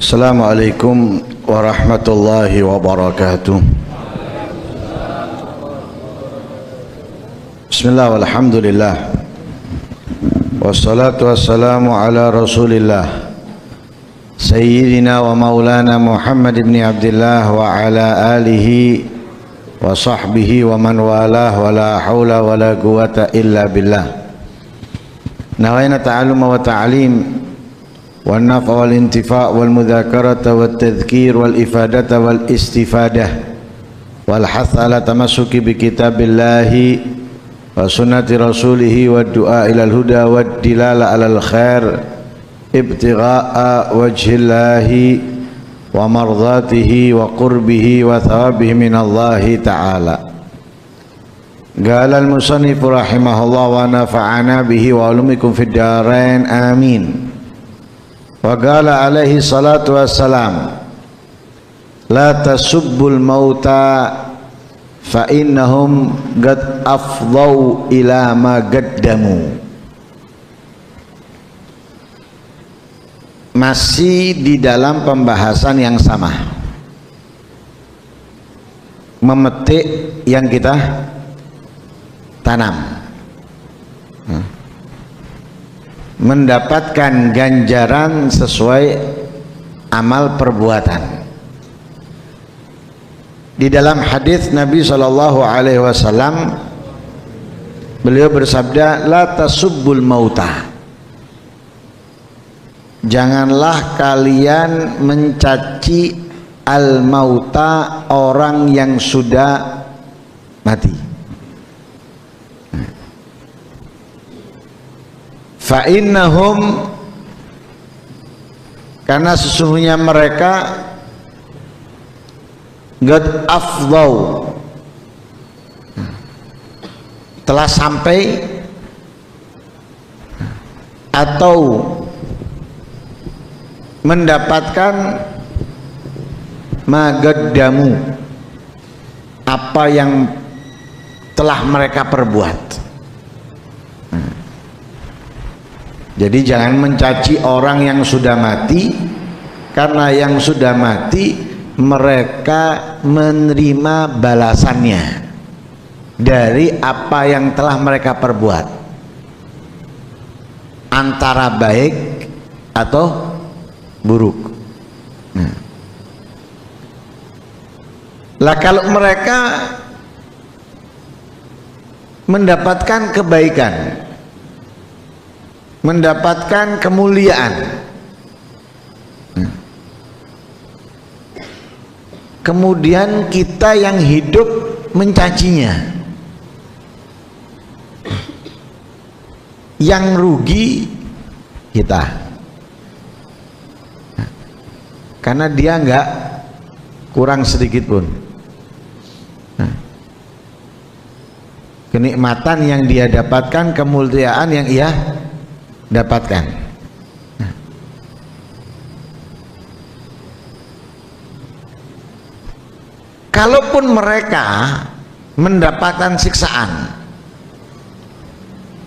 Assalamualaikum warahmatullahi wabarakatuh. Bismillah walhamdulillah wassalatu wassalamu ala rasulillah Sayyidina wa maulana Muhammad ibn Abdullah wa ala alihi wa sahbihi wa man walah wa la hawla wa la quwata illa billah. Nawayna ta'alluma wa ta'alim wal nafa wal intifa' wal mudzakarata wat tadhkir wal ifadata wal istifadah wal hath ala tamassuki bi kitabillahi wa sunnati rasulihi wa du'a ilal huda wa dilala alal khair ibtigha'a wajhillahi wa mardatihi wa qurbihi wa thawabihi minallahi ta'ala. Qala al-musannif rahimahullah wa nafa'ana bihi wa ulumikum fid darain amin. Wa qala alaihi salatu wassalam la tasubbul mauta fa innahum qad afdau ila ma qaddamu. Masih di dalam pembahasan yang sama, memetik yang kita tanam, mendapatkan ganjaran sesuai amal perbuatan. Di dalam hadis Nabi SAW, beliau bersabda, la tasubbul mauta, janganlah kalian mencaci al mauta, orang yang sudah mati. Fa innahum, karena sesungguhnya mereka qad afdau, telah sampai atau mendapatkan magaddamu, apa yang telah mereka perbuat. Jadi jangan mencaci orang yang sudah mati, karena yang sudah mati mereka menerima balasannya dari apa yang telah mereka perbuat, antara baik atau buruk. Lah kalau mereka mendapatkan kebaikan, mendapatkan kemuliaan, kemudian kita yang hidup mencacinya, yang rugi kita, karena dia enggak kurang sedikit pun. Kenikmatan yang dia dapatkan, kemuliaan yang ia dapatkan. Kalaupun mereka mendapatkan siksaan,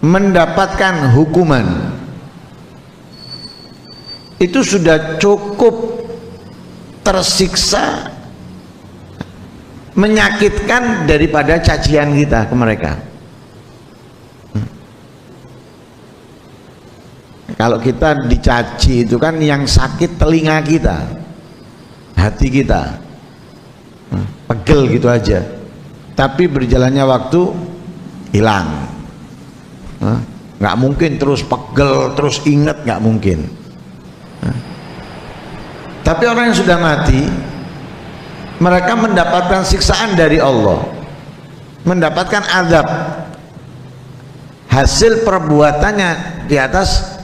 mendapatkan hukuman, itu sudah cukup tersiksa, menyakitkan daripada cacian kita ke mereka. Kalau kita dicaci itu kan yang sakit telinga kita, hati kita, pegel gitu aja. Tapi berjalannya waktu hilang. Nggak mungkin terus pegel, terus inget, nggak mungkin. Tapi orang yang sudah mati, mereka mendapatkan siksaan dari Allah, mendapatkan azab hasil perbuatannya di atas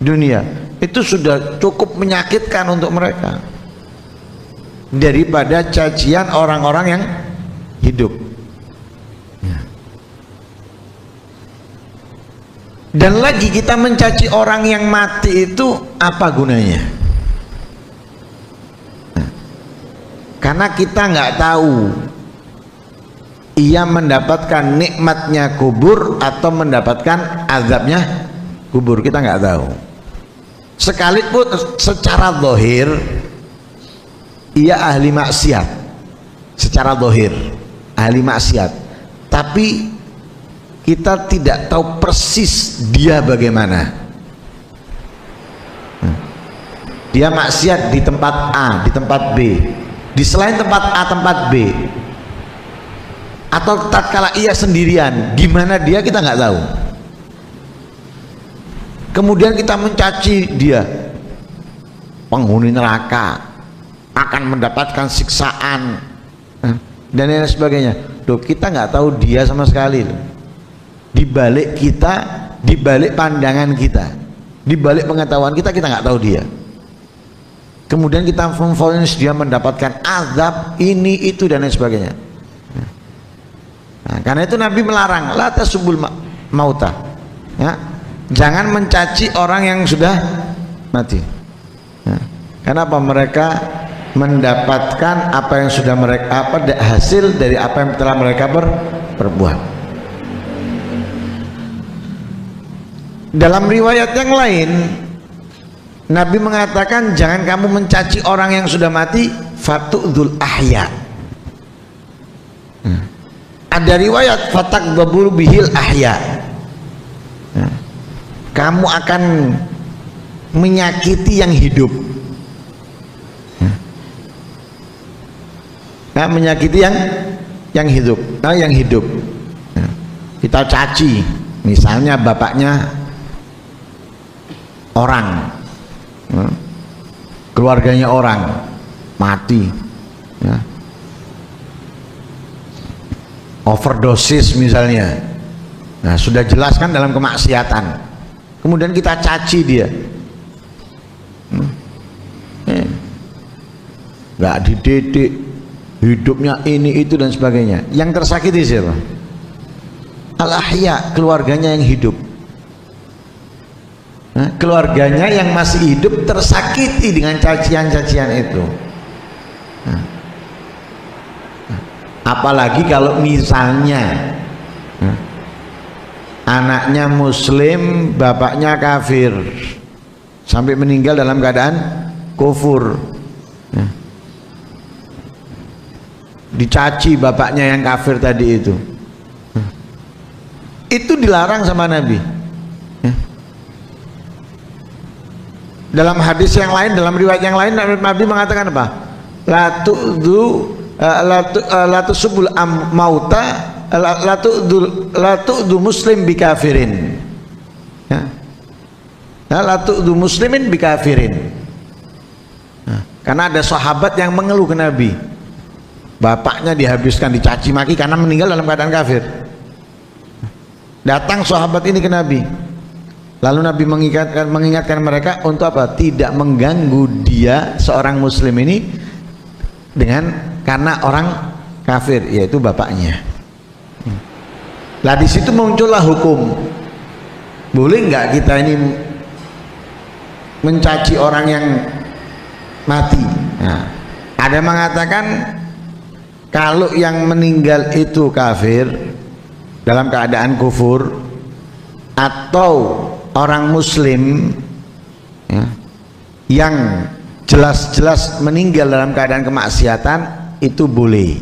dunia. Itu sudah cukup menyakitkan untuk mereka daripada cacian orang-orang yang hidup. Dan lagi kita mencaci orang yang mati itu apa gunanya? Karena kita nggak tahu ia mendapatkan nikmatnya kubur atau mendapatkan azabnya kubur, kita nggak tahu. Sekalipun secara zahir ia ahli maksiat secara zahir, ahli maksiat, tapi kita tidak tahu persis dia bagaimana. Dia maksiat di tempat A, di tempat B, di selain tempat A, tempat B, atau tatkala ia sendirian, gimana dia kita nggak tahu. Kemudian kita mencaci dia, penghuni neraka, akan mendapatkan siksaan dan lain sebagainya. Loh, kita nggak tahu dia sama sekali loh. Di balik kita, di balik pandangan kita, di balik pengetahuan kita, kita nggak tahu dia. Kemudian kita memvonis dia mendapatkan azab ini itu dan lain sebagainya. Nah, karena itu Nabi melarang la tasubul mauta, ya, jangan mencaci orang yang sudah mati. Nah, kenapa? Mereka mendapatkan apa yang sudah mereka hasil dari apa yang telah mereka perbuat. Dalam riwayat yang lain Nabi mengatakan jangan kamu mencaci orang yang sudah mati, fatu'dzul ahya. Ada riwayat fatakdzabul bihil ahya. Kamu akan menyakiti yang hidup. Nah, menyakiti yang hidup. Nah, yang hidup. Kita caci, misalnya bapaknya orang, keluarganya orang mati, ya. Overdosis misalnya. Nah, sudah jelas kan dalam kemaksiatan. Kemudian kita caci dia, nggak dididik, hidupnya ini itu dan sebagainya. Yang tersakiti siapa? Al-ahya, keluarganya yang hidup. Nah, keluarganya yang masih hidup tersakiti dengan cacian-cacian itu. Nah, apalagi kalau misalnya anaknya muslim, bapaknya kafir, sampai meninggal dalam keadaan kufur. Nah, dicaci bapaknya yang kafir tadi itu. Nah, itu dilarang sama Nabi. Dalam hadis yang lain, dalam riwayat yang lain, Nabi mengatakan apa? La tusubul mauta, la tu'du muslim bikafirin. Ya. La tu'du muslimin bikafirin. Nah, karena ada sahabat yang mengeluh ke Nabi, bapaknya dihabiskan, dicaci maki karena meninggal dalam keadaan kafir. Datang sahabat ini ke Nabi, lalu Nabi mengingatkan mereka untuk apa? Tidak mengganggu dia, seorang muslim ini, karena orang kafir, yaitu bapaknya. Lah di situ muncullah hukum, boleh nggak kita ini mencaci orang yang mati? Nah, ada yang mengatakan kalau yang meninggal itu kafir dalam keadaan kufur, atau orang muslim, ya, yang jelas-jelas meninggal dalam keadaan kemaksiatan, itu boleh.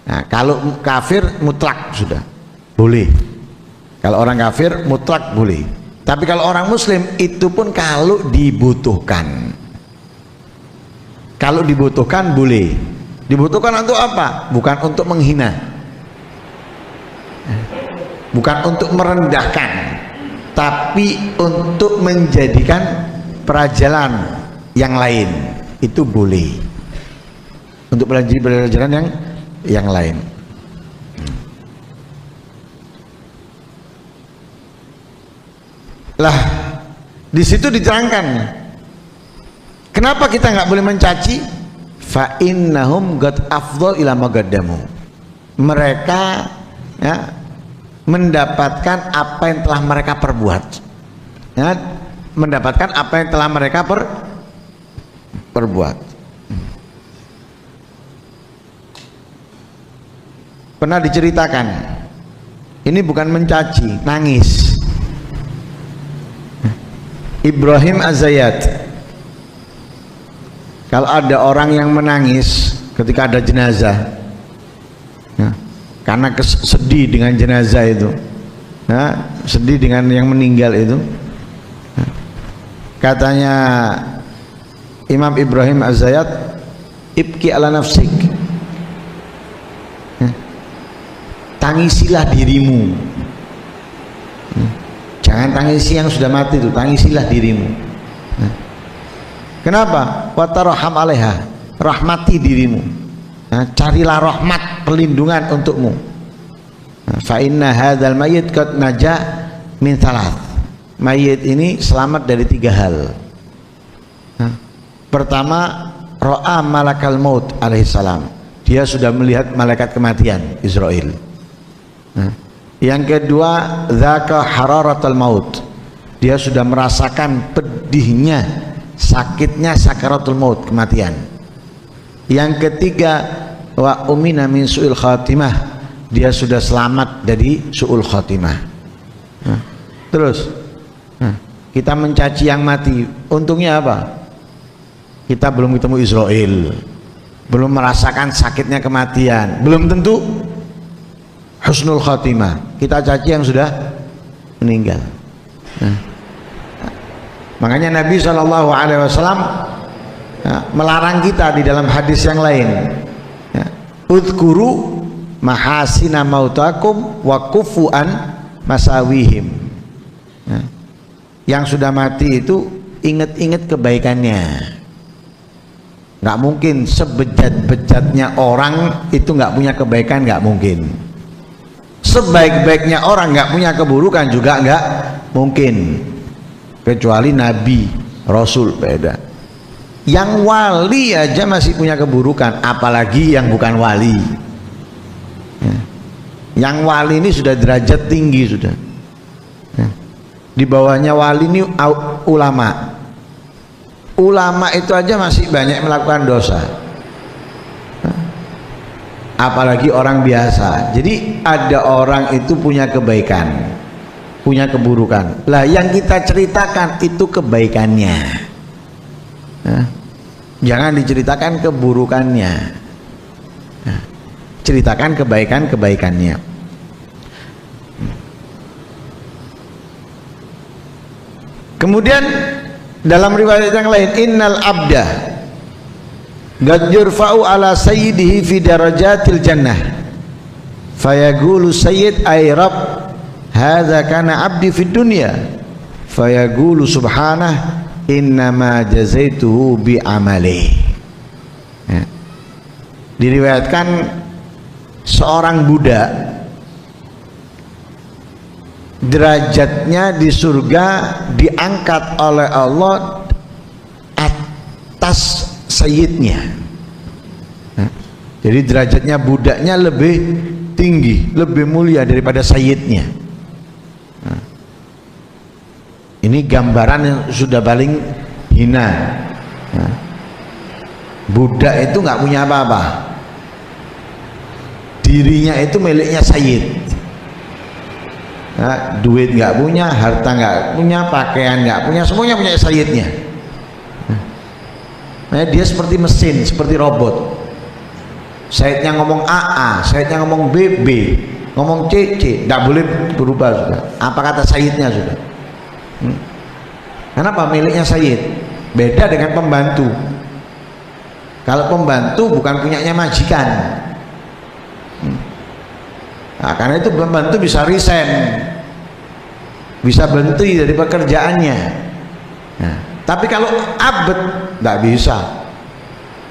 Nah, kalau kafir mutlak sudah boleh. Kalau orang kafir mutlak boleh. Tapi kalau orang muslim itu pun kalau dibutuhkan. Kalau dibutuhkan boleh. Dibutuhkan untuk apa? Bukan untuk menghina, bukan untuk merendahkan, tapi untuk menjadikan pelajaran yang lain, itu boleh. Untuk pelajaran yang lain. Lah, di situ diterangkan kenapa kita nggak boleh mencaci. Fa innahum qad afdal ila magaddamu. Mereka, ya, mendapatkan apa yang telah mereka perbuat, ya, mendapatkan apa yang telah mereka perbuat. Pernah diceritakan, ini bukan mencaci, nangis. Ibrahim Az-Zayyat Kalau ada orang yang menangis ketika ada jenazah, ya, karena sedih dengan jenazah itu, ya, sedih dengan yang meninggal itu, ya, katanya Imam Ibrahim Az-Zayyat, ibki ala nafsik, ya, tangisilah dirimu, ya, jangan tangisi yang sudah mati itu, tangisilah dirimu. Ya. Kenapa? Watarham alaiha, rahmati dirimu. Nah, carilah rahmat perlindungan untukmu. Fa inna hadzal mayyit qad naja min thalath. Mayit ini selamat dari 3 hal. Nah, pertama, ra'a malakal maut alaihi salam. Dia sudah melihat malaikat kematian Israil. Nah, yang kedua, dzaka hararatul maut. Dia sudah merasakan pedihnya, sakitnya sakaratul maut, kematian. Yang ketiga, wa umina min su'il khatimah. Dia sudah selamat dari su'ul khatimah. Nah, terus kita mencaci yang mati, untungnya apa? Kita belum ketemu Israel, belum merasakan sakitnya kematian, belum tentu husnul khatimah. Kita caci yang sudah meninggal. Makanya Nabi SAW melarang kita di dalam hadis yang lain, ya, udhkuru mahasina mautakum wa kufu'an masawihim. Ya, yang sudah mati itu ingat-ingat kebaikannya. Nggak mungkin sebejat-bejatnya orang itu nggak punya kebaikan, nggak mungkin. Sebaik-baiknya orang nggak punya keburukan juga nggak mungkin. Kecuali Nabi, Rasul beda. Yang wali aja masih punya keburukan, apalagi yang bukan wali. Ya. Yang wali ini sudah derajat tinggi sudah. Ya. Di bawahnya wali ini ulama. Ulama itu aja masih banyak melakukan dosa. Ya. Apalagi orang biasa. Jadi ada orang itu punya kebaikan, punya keburukan. Lah yang kita ceritakan itu kebaikannya. Nah, jangan diceritakan keburukannya. Nah, ceritakan kebaikan-kebaikannya. Kemudian dalam riwayat yang lain, innal abda qad yurfa'u ala sayyidihi fi darajatil jannah fayaqulu sayyid ay rabb hadza kana abdi fid dunya fayaqulu subhanah innama jazaituhu bi amali. Ya. Diriwayatkan seorang budak derajatnya di surga diangkat oleh Allah atas sayyidnya. Ya. Jadi derajatnya budaknya lebih tinggi, lebih mulia daripada sayyidnya. Nah, ini gambaran yang sudah paling hina. Nah, budak itu nggak punya apa-apa, dirinya itu miliknya sayyid. Nah, duit nggak punya, harta nggak punya, pakaian nggak punya, semuanya punya sayyidnya. Nah, dia seperti mesin, seperti robot. Sayyidnya ngomong AA, sayyidnya ngomong BB, ngomong CC, nggak boleh berubah sudah. Apa kata sayyidnya sudah. Kenapa? Miliknya sayyid. Beda dengan pembantu. Kalau pembantu bukan punyanya majikan. Nah, karena itu pembantu bisa resign, bisa berhenti dari pekerjaannya. Nah, tapi kalau abd nggak bisa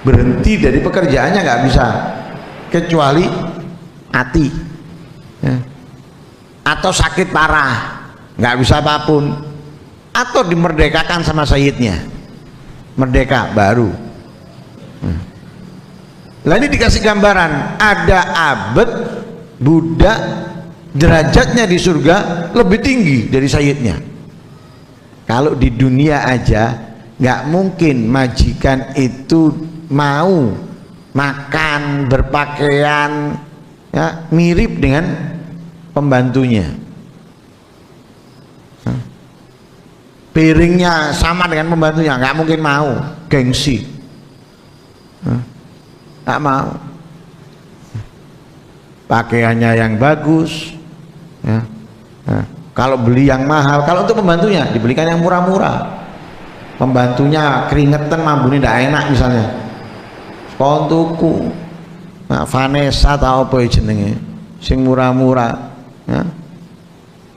berhenti dari pekerjaannya, nggak bisa, kecuali mati, ya, atau sakit parah, nggak bisa apapun, atau dimerdekakan sama sayyidnya, merdeka baru. Nah, ini dikasih gambaran, ada abd budak derajatnya di surga lebih tinggi dari sayyidnya. Kalau di dunia aja nggak mungkin majikan itu mau makan, berpakaian, ya, mirip dengan pembantunya. Piringnya sama dengan pembantunya, nggak mungkin mau, gengsi. Tak mau. Pakaiannya yang bagus, ya. Kalau beli yang mahal, kalau untuk pembantunya dibelikan yang murah-murah. Pembantunya keringetan mambune ndak enak misalnya. Kontuku Vanessa atau apa jenenge sing murah-murah, ya.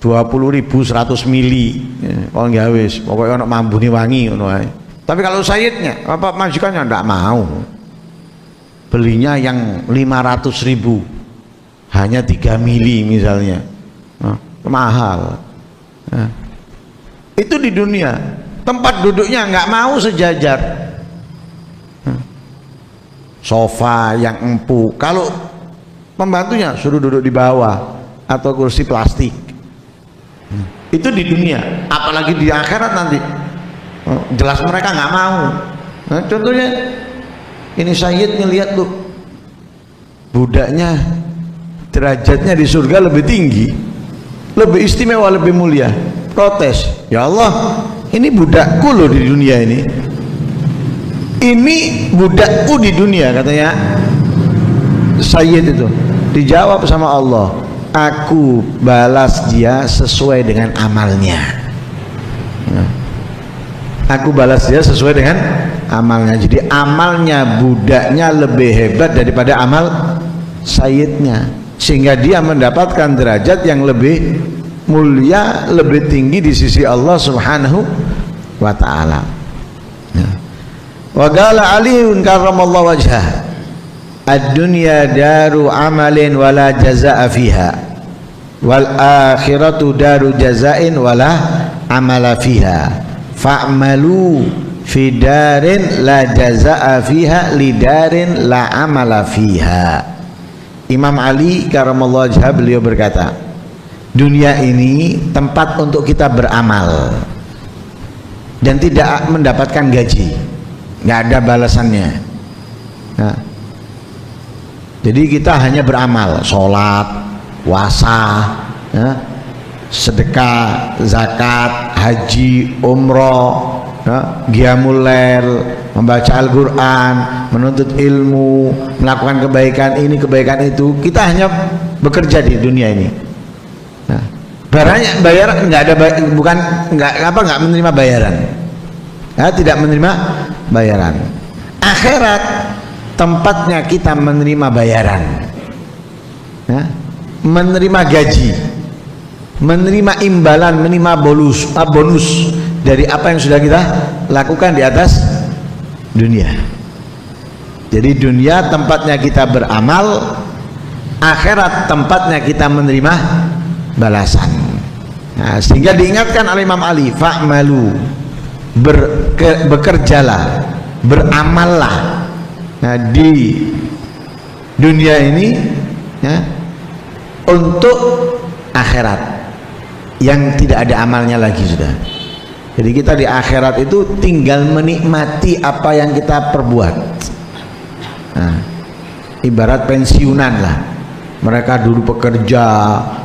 20.000 100 mili, kalau nggak wis pokoknya ono mambune wangi ngono ae. Tapi kalau sayidnya apa majikannya ndak mau, belinya yang 500.000 hanya 3 mili misalnya, mahal. Itu di dunia. Tempat duduknya nggak mau sejajar, sofa yang empuk. Kalau pembantunya suruh duduk di bawah atau kursi plastik. Itu di dunia, apalagi di akhirat nanti. Jelas mereka nggak mau. Contohnya ini Sayyid ngelihat tuh budaknya derajatnya di surga lebih tinggi, lebih istimewa, lebih mulia. Protes, ya Allah, ini budakku loh di dunia ini. Ini budakku di dunia, katanya Sayyid itu. Dijawab sama Allah, aku balas dia sesuai dengan amalnya. Aku balas dia sesuai dengan amalnya. Jadi amalnya budaknya lebih hebat daripada amal Sayyidnya, sehingga dia mendapatkan derajat yang lebih mulia, lebih tinggi di sisi Allah Subhanahu wa ta'ala. Wa qala Aliun karramallahu wajhah, ad-dunya daru amalin wala jazaa'a fiha wal akhiratu daru jazain wala amala fiha fa'malu fi darin la jazaa'a fiha li darin la amala fiha. Imam Ali karramallahu wajhah beliau berkata, dunia ini tempat untuk kita beramal dan tidak mendapatkan gaji, nggak ada balasannya. Nah, jadi kita hanya beramal, sholat, puasa, ya, sedekah, zakat, haji, umroh, ya, qiyamul lail, membaca Al-Quran, menuntut ilmu, melakukan kebaikan ini, kebaikan itu. Kita hanya bekerja di dunia ini. Nah, bayar nggak ada, bukan nggak menerima bayaran, ya, tidak menerima bayaran. Akhirat tempatnya kita menerima bayaran, ya, menerima gaji, menerima imbalan, menerima bonus dari apa yang sudah kita lakukan di atas dunia. Jadi dunia tempatnya kita beramal, akhirat tempatnya kita menerima balasan. Nah, sehingga diingatkan oleh Imam Ali, fa'malu, bekerjalah, beramallah, nah, di dunia ini, ya, untuk akhirat yang tidak ada amalnya lagi sudah. Jadi kita di akhirat itu tinggal menikmati apa yang kita perbuat. Nah, ibarat pensiunan lah. Mereka dulu pekerja,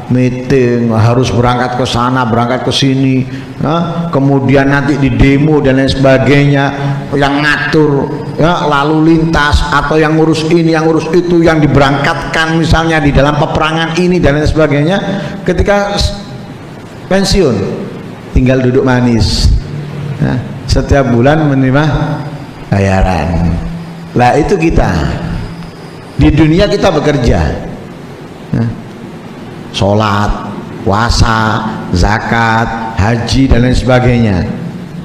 meeting, harus berangkat ke sana, berangkat ke sini, nah, kemudian nanti di demo dan lain sebagainya, yang ngatur, ya, lalu lintas, atau yang ngurus ini, yang ngurus itu, yang diberangkatkan misalnya di dalam peperangan ini dan lain sebagainya. Ketika pensiun, tinggal duduk manis, nah, setiap bulan menerima bayaran. Lah itu kita di dunia, kita bekerja, sholat, puasa, zakat, haji dan lain sebagainya.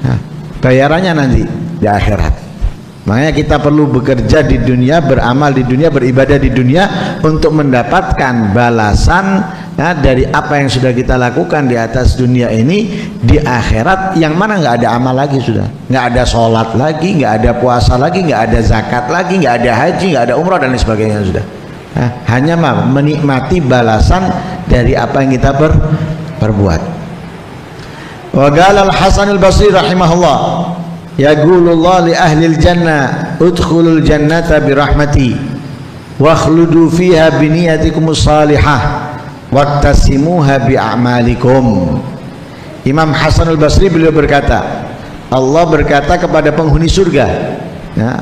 Nah, bayarannya nanti di akhirat. Makanya kita perlu bekerja di dunia, beramal di dunia, beribadah di dunia untuk mendapatkan balasan, ya, dari apa yang sudah kita lakukan di atas dunia ini. Di akhirat yang mana nggak ada amal lagi, sudah nggak ada sholat lagi, nggak ada puasa lagi, nggak ada zakat lagi, nggak ada haji, nggak ada umrah dan lain sebagainya sudah. Nah, hanya menikmati balasan dari apa yang kita perbuat. Wa qala Al-Hasan Al-Basri rahimahullah, yaqulullah li ahli al-jannah udkhulul jannata bi rahmati wa khludu fiha bi niyatikum salihah waktasimuha bi a'malikum. Imam Hasan Al-Basri beliau berkata, Allah berkata kepada penghuni surga, ya,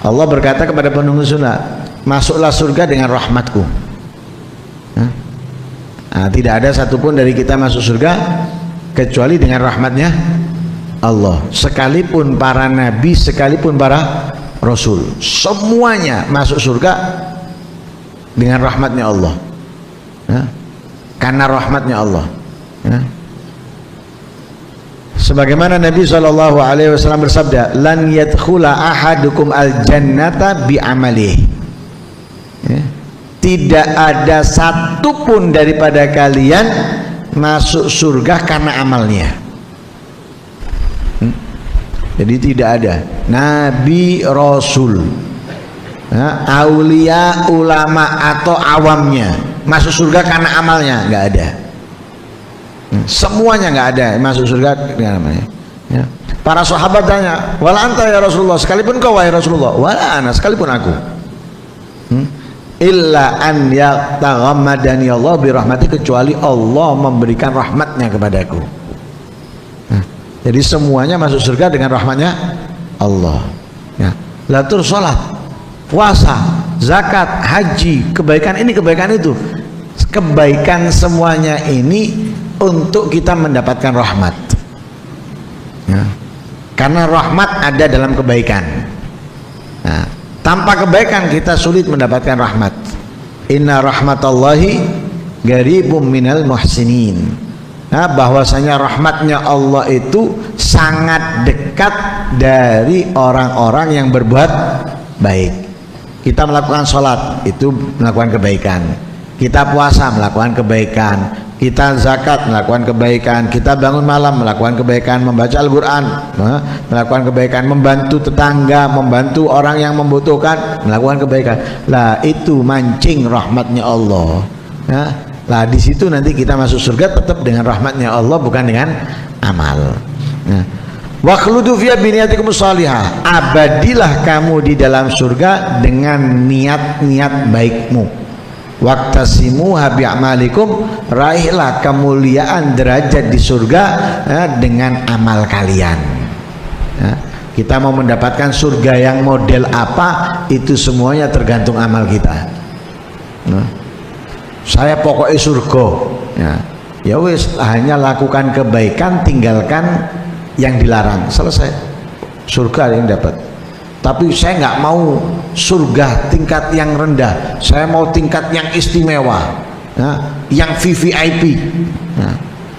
Allah berkata kepada penunggu surga, masuklah surga dengan rahmatku. Nah, tidak ada satupun dari kita masuk surga kecuali dengan rahmatnya Allah. Sekalipun para nabi, sekalipun para rasul, semuanya masuk surga dengan rahmatnya Allah. Karena rahmatnya Allah. Sebagaimana Nabi SAW bersabda, lan yadkhula ahadukum al-jannata bi'amalih. Tidak ada satupun daripada kalian masuk surga karena amalnya. Jadi tidak ada nabi, rasul, aulia, ulama atau awamnya masuk surga karena amalnya, nggak ada. Semuanya nggak ada masuk surga dengan amalnya. Para sahabat tanya, wala anta ya Rasulullah, sekalipun kau wahai Rasulullah, wala ana, sekalipun aku. Illa an yataghammadani Allah birahmati, kecuali Allah memberikan rahmatnya kepadaku. Jadi semuanya masuk surga dengan rahmatnya Allah. Latur sholat, puasa, zakat, haji, kebaikan ini, kebaikan itu, kebaikan semuanya ini untuk kita mendapatkan rahmat. Karena rahmat ada dalam kebaikan. Tanpa kebaikan kita sulit mendapatkan rahmat. Inna rahmatallahi garibum minal muhsinin. Bahwasanya rahmatnya Allah itu sangat dekat dari orang-orang yang berbuat baik. Kita melakukan sholat itu melakukan kebaikan, kita puasa melakukan kebaikan, kita zakat melakukan kebaikan, kita bangun malam melakukan kebaikan, membaca Al-Quran melakukan kebaikan, membantu tetangga, membantu orang yang membutuhkan melakukan kebaikan. Lah itu mancing rahmatnya Allah. Lah di situ nanti kita masuk surga tetap dengan rahmatnya Allah, bukan dengan amal. Wa khuludu fiha biniyatikum shalihah, abadilah kamu di dalam surga dengan niat-niat baikmu. Waqtasimuha bi'amalikum, raihlah kemuliaan derajat di surga dengan amal kalian. Kita mau mendapatkan surga yang model apa, itu semuanya tergantung amal kita. Saya pokoknya surga, ya wis, hanya lakukan kebaikan, tinggalkan yang dilarang, selesai, surga yang dapat. Tapi saya nggak mau surga tingkat yang rendah, saya mau tingkat yang istimewa, yang VVIP,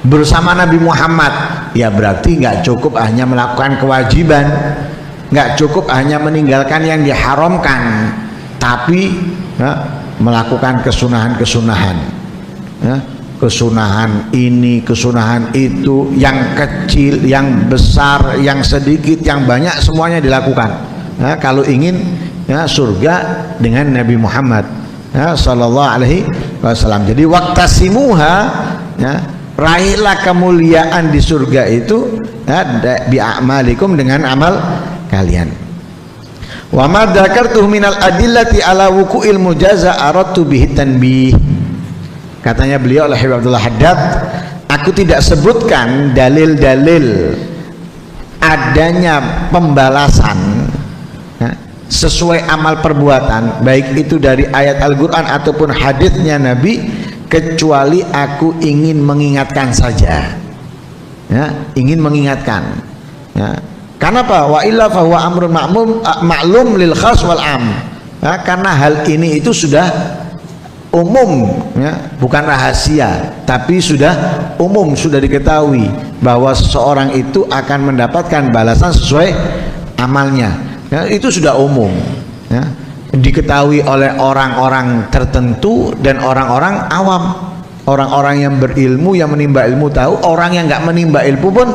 bersama Nabi Muhammad. Ya berarti nggak cukup hanya melakukan kewajiban, nggak cukup hanya meninggalkan yang diharamkan, tapi melakukan kesunahan-kesunahan, kesunahan ini, kesunahan itu, yang kecil, yang besar, yang sedikit, yang banyak, semuanya dilakukan. Kalau ingin surga dengan Nabi Muhammad sallallahu alaihi wasallam. Jadi waqtasimuha, raihlah kemuliaan di surga itu bi'amalikum, dengan amal kalian. Wa ma dzakartuhu minal adillati ala wuqu'il mujaza aradtu bihi tanbih. Katanya beliau Habib Abdullah Haddad, aku tidak sebutkan dalil-dalil adanya pembalasan sesuai amal perbuatan, baik itu dari ayat Al-Quran ataupun hadisnya Nabi, kecuali aku ingin mengingatkan saja, ingin mengingatkan. Karena apa? Wa illa fahuwa amrun ma'lum lil khas wal am. Karena hal ini itu sudah umum, bukan rahasia, tapi sudah umum, sudah diketahui bahwa seseorang itu akan mendapatkan balasan sesuai amalnya. Itu sudah umum, diketahui oleh orang-orang tertentu dan orang-orang awam. Orang-orang yang berilmu, yang menimba ilmu tahu, orang yang nggak menimba ilmu pun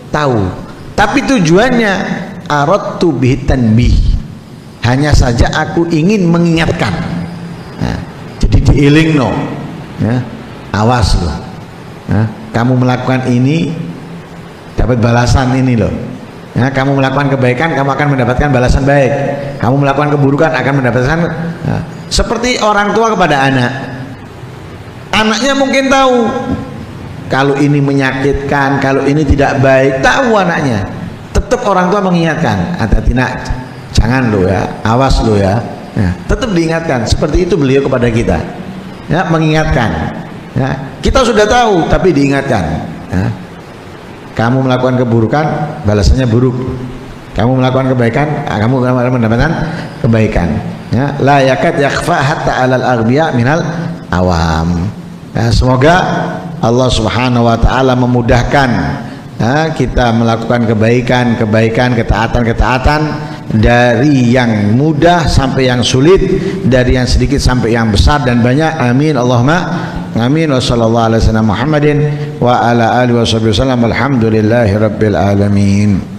tahu. Tapi tujuannya aradtu bihi tanbih, hanya saja aku ingin mengingatkan. Jadi diilingno, awas loh, kamu melakukan ini dapat balasan ini loh. Kamu melakukan kebaikan, kamu akan mendapatkan balasan baik. Kamu melakukan keburukan, akan mendapatkan. Seperti orang tua kepada anak, anaknya mungkin tahu kalau ini menyakitkan, kalau ini tidak baik, tahu anaknya. Tetap orang tua mengingatkan, hati-hati nak, jangan lo ya, awas lo ya. Ya, tetap diingatkan. Seperti itu beliau kepada kita, ya, mengingatkan. Ya, kita sudah tahu tapi diingatkan. Ya. Kamu melakukan keburukan, balasannya buruk. Kamu melakukan kebaikan, kamu mendapatkan kebaikan. Ya, la yakad yakhfa hatta 'alal aghbiya minal awam. Ya, semoga Allah Subhanahu wa taala memudahkan kita melakukan kebaikan, ketaatan dari yang mudah sampai yang sulit, dari yang sedikit sampai yang besar dan banyak. Amin Allahumma amin. Wa sallallahu alaihi wasallam Muhammadin wa ala alihi wasallam. Alhamdulillahirabbil alamin.